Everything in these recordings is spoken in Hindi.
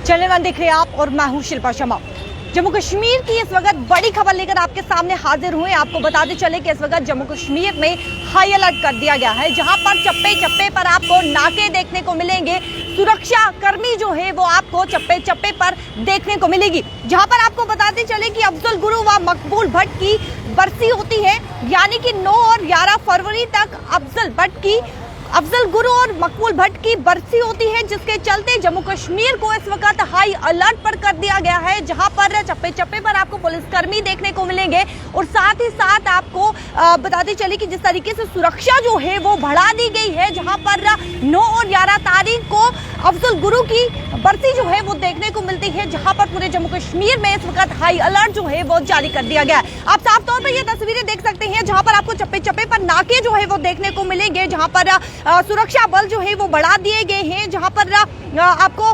चैनल देख रहे हैं आप और मैं हूं शिल्पा शर्मा। जम्मू कश्मीर की इस वक्त बड़ी खबर लेकर आपके सामने हाजिर हुए। आपको बताते चले कि इस वक्त जम्मू कश्मीर में हाई अलर्ट कर दिया गया है, जहां पर चप्पे चप्पे पर आपको नाके देखने को मिलेंगे। सुरक्षा कर्मी जो है वो आपको चप्पे चप्पे पर देखने को मिलेगी। जहां पर आपको बताते चले कि अफजल गुरु व मकबूल भट्ट की बरसी होती है, यानी कि 9 और 11 फरवरी तक अफजल गुरु और मकबूल भट्ट की बरसी होती है, जिसके चलते जम्मू कश्मीर को इस वक्त हाई अलर्ट पर कर दिया गया है। जहां पर चप्पे चप्पे पर आपको पुलिसकर्मी देखने को मिलेंगे और साथ ही साथ आपको बताते चले कि जिस तरीके से सुरक्षा जो है वो बढ़ा दी गई है, जहां पर 9 और 11 तारीख को अफजल गुरु की बरसी जो है वो देखने को मिलती है, जहां पर पूरे जम्मू कश्मीर में इस वक्त हाई अलर्ट जो है वो जारी कर दिया गया है। आप साफ तौर पर ये तस्वीरें देख सकते हैं, जहां पर आपको चप्पे चप्पे पर नाके जो है वो देखने को मिलेंगे, जहां पर सुरक्षा बल जो है वो बढ़ा दिए गए हैं, जहां पर आपको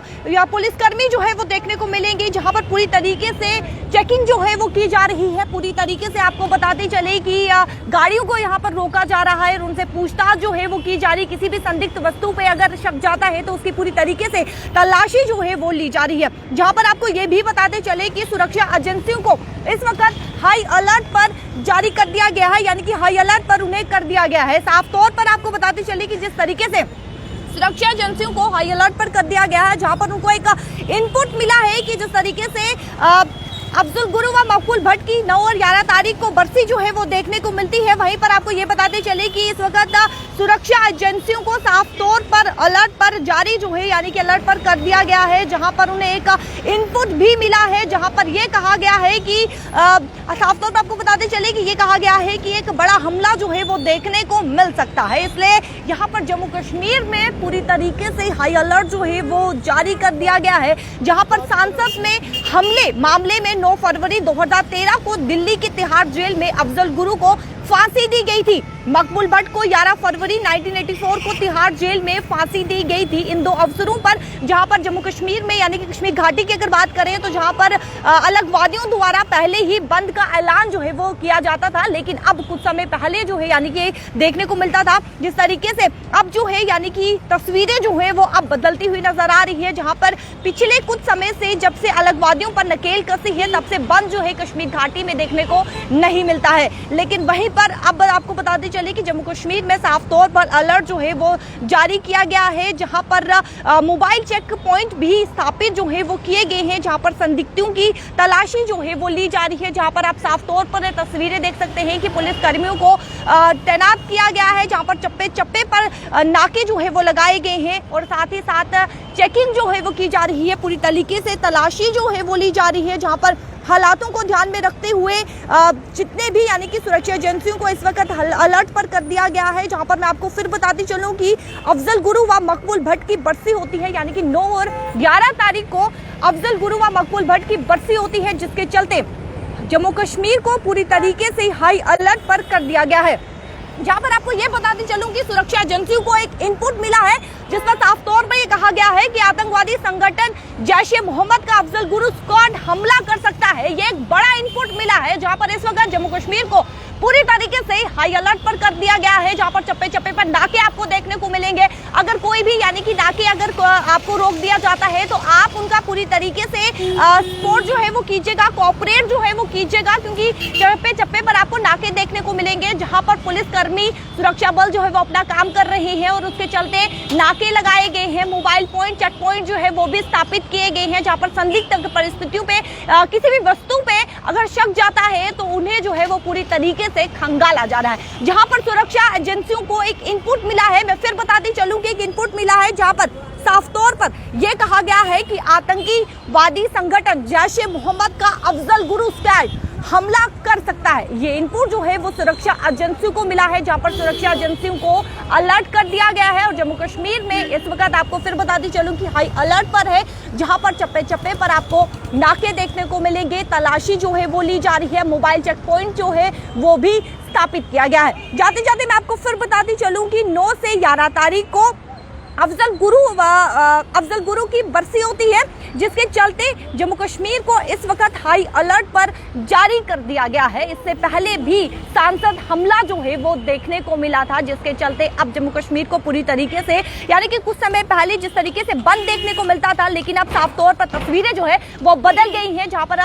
पुलिसकर्मी जो है वो देखने को मिलेंगे, जहां पर पूरी तरीके से चेकिंग जो है वो की जा रही है। पूरी तरीके से आपको बताते चले कि गाड़ियों को यहां पर रोका जा रहा है और उनसे पूछताछ जो है वो की जा रही। किसी भी संदिग्ध वस्तु पे अगर शक जाता है तो उसकी पूरी तरीके से तलाशी जो है वो ली जा रही है। जहां पर आपको ये भी बताते चले कि सुरक्षा एजेंसियों को इस वक्त हाई अलर्ट पर जारी कर दिया गया है, यानी कि हाई अलर्ट पर उन्हें कर दिया गया है। साफ तौर पर आपको बताते चले कि जिस तरीके से सुरक्षा एजेंसियों को हाई अलर्ट पर कर दिया गया है, जहां पर उनको एक इनपुट मिला है कि जिस तरीके से अफजल गुरु व मकबूल भट्ट की 9 और 11 तारीख को बरसी जो है वो देखने को मिलती है। वहीं पर आपको ये बताते चले कि इस वक्त सुरक्षा एजेंसियों को साफ तौर पर अलर्ट पर जारी जो है, यानी कि अलर्ट पर कर दिया गया है, जहां पर उन्हें एक इनपुट भी मिला है, जहां पर यह कहा गया है कि साफ तौर पर आपको बताते चले कि ये कहा गया है कि एक बड़ा हमला जो है वो देखने को मिल सकता है। इसलिए यहाँ पर जम्मू कश्मीर में पूरी तरीके से हाई अलर्ट जो है वो जारी कर दिया गया है, जहां पर सांसद ने हमले मामले में 9 फरवरी 2013 को दिल्ली की तिहाड़ जेल में अफजल गुरु को फांसी दी गई थी। मकबूल भट्ट को 11 फरवरी 1984 को तिहाड़ जेल में फांसी दी गई थी। इन दो अफसरों पर, जहां पर जम्मू कश्मीर में यानी कि कश्मीर घाटी की अगर बात करें तो जहां पर अलगवादियों द्वारा पहले ही बंद का ऐलान जो है वो किया जाता था, लेकिन अब कुछ समय पहले जो है यानी कि देखने को मिलता था जिस तरीके से अब जो है यानी कि तस्वीरें जो है वो अब बदलती हुई नजर आ रही है। जहां पर पिछले कुछ समय से जब से अलगवादियों पर नकेल कसी है, तब से बंद जो है कश्मीर घाटी में देखने को नहीं मिलता है। लेकिन वहीं पर अब आपको बताते चले कि जम्मू कश्मीर में साफ तौर पर अलर्ट जो है वो जारी किया गया है, जहां पर मोबाइल चेक पॉइंट भी स्थापित जो है वो किए गए हैं, जहां पर संदिग्धों की तलाशी जो है वो ली जा रही है। जहां पर आप साफ तौर पर तस्वीरें देख सकते हैं कि पुलिस कर्मियों को तैनात किया गया है, जहां पर चप्पे चप्पे पर नाके जो है वो लगाए गए हैं और साथ ही साथ चेकिंग जो है वो की जा रही है। पूरी तरीके से तलाशी जो है वो ली जा रही है, जहां पर हालातों को ध्यान में रखते हुए जितने भी यानी कि सुरक्षा एजेंसियों को इस वक्त अलर्ट पर कर दिया गया है। जहां पर मैं आपको फिर बताती चलूं कि अफजल गुरु व मकबूल भट्ट की बरसी होती है, यानी कि 9 और 11 तारीख को अफजल गुरु व मकबूल भट्ट की बरसी होती है, जिसके चलते जम्मू कश्मीर को पूरी तरीके से हाई अलर्ट पर कर दिया गया है। जहां पर आपको ये बताती चलूं कि सुरक्षा एजेंसियों को एक इनपुट मिला है, जिस पर साफ तौर पर यह कहा गया है कि आतंकवादी संगठन जैश-ए-मोहम्मद का अफजल गुरु स्क्वाड हमला कर सकता है। ये एक बड़ा इनपुट मिला है, जहां पर इस वक्त जम्मू कश्मीर को पूरी तरीके से हाई अलर्ट पर कर दिया गया है, जहां पर चप्पे चप्पे पर नाके आपको देखने को मिलेंगे। अगर कोई भी यानी कि नाके अगर आपको रोक दिया जाता है तो आप उनका पूरी तरीके से सपोर्ट जो है वो कीजिएगा, कोऑपरेट जो है वो कीजिएगा, क्योंकि चप्पे चप्पे पर आपको नाके देखने को मिलेंगे, जहां पर पुलिसकर्मी सुरक्षा बल जो है वो अपना काम कर रहे हैं और उसके चलते नाके लगाए गए हैं। मोबाइल पॉइंट, चेक पॉइंट जो है वो भी स्थापित किए गए हैं, जहां पर संदिग्ध परिस्थितियों पे किसी भी वस्तु पे अगर शक जाता है तो उन्हें जो है वो पूरी तरीके से खंगाला जा रहा है। जहां पर सुरक्षा एजेंसियों को एक इनपुट मिला है, मैं फिर बताती चलूं कि एक इनपुट मिला है, जहां पर साफ तौर पर यह कहा गया है कि आतंकीवादी संगठन जैश-ए-मोहम्मद का अफजल गुरु स्क्वाड हमला कर सकता है। ये इनपुट जो है वो सुरक्षा एजेंसियों को मिला है, जहां पर सुरक्षा एजेंसियों को अलर्ट कर दिया गया है। और जम्मू कश्मीर में इस वक्त आपको फिर बताती चलूं कि हाई अलर्ट पर है, जहां पर चप्पे चप्पे पर आपको नाके देखने को मिलेंगे, तलाशी जो है वो ली जा रही है, मोबाइल चेक पॉइंट जो है वो भी स्थापित किया गया है। जाते जाते मैं आपको फिर बताती चलूं कि 9 से 11 तारीख को अफजल गुरु की बरसी होती है, जिसके चलते जम्मू कश्मीर को इस वक्त हाई अलर्ट पर जारी कर दिया गया है। इससे पहले भी सांसद हमला जो है वो देखने को मिला था, जिसके चलते अब जम्मू कश्मीर को पूरी तरीके से, यानी कि कुछ समय पहले जिस तरीके से बंद देखने को मिलता था, लेकिन अब साफ तौर पर तस्वीरें जो है वो बदल गई हैं, जहां पर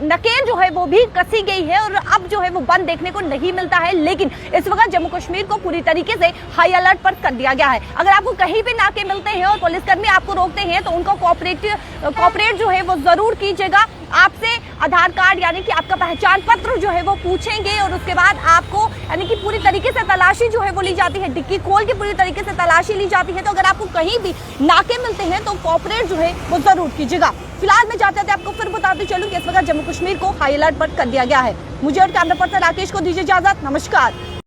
नकेल जो है वो भी कसी गई है और अब जो है वो बंद देखने को नहीं मिलता है। लेकिन इस वक्त जम्मू कश्मीर को पूरी तरीके से हाई अलर्ट पर कर दिया गया है। अगर आपको कहीं भी नाके मिलते हैं और पुलिसकर्मी आपको रोकते हैं तो उनको कोऑपरेट जो है वो जरूर कीजिएगा। आपसे आधार कार्ड यानी कि आपका पहचान पत्र जो है वो पूछेंगे और उसके बाद आपको यानी कि पूरी तरीके से तलाशी जो है वो ली जाती है, डिक्की खोल के पूरी तरीके से तलाशी ली जाती है। तो अगर आपको कहीं भी नाके मिलते हैं तो कोऑपरेट जो है वो जरूर कीजिएगा। फिलहाल मैं जाते आपको फिर बताते चलूं कि इस वक्त जम्मू कश्मीर को हाई अलर्ट पर कर दिया गया है। मुझे और कैमरा पर्सन राकेश को दीजिए इजाजत। नमस्कार।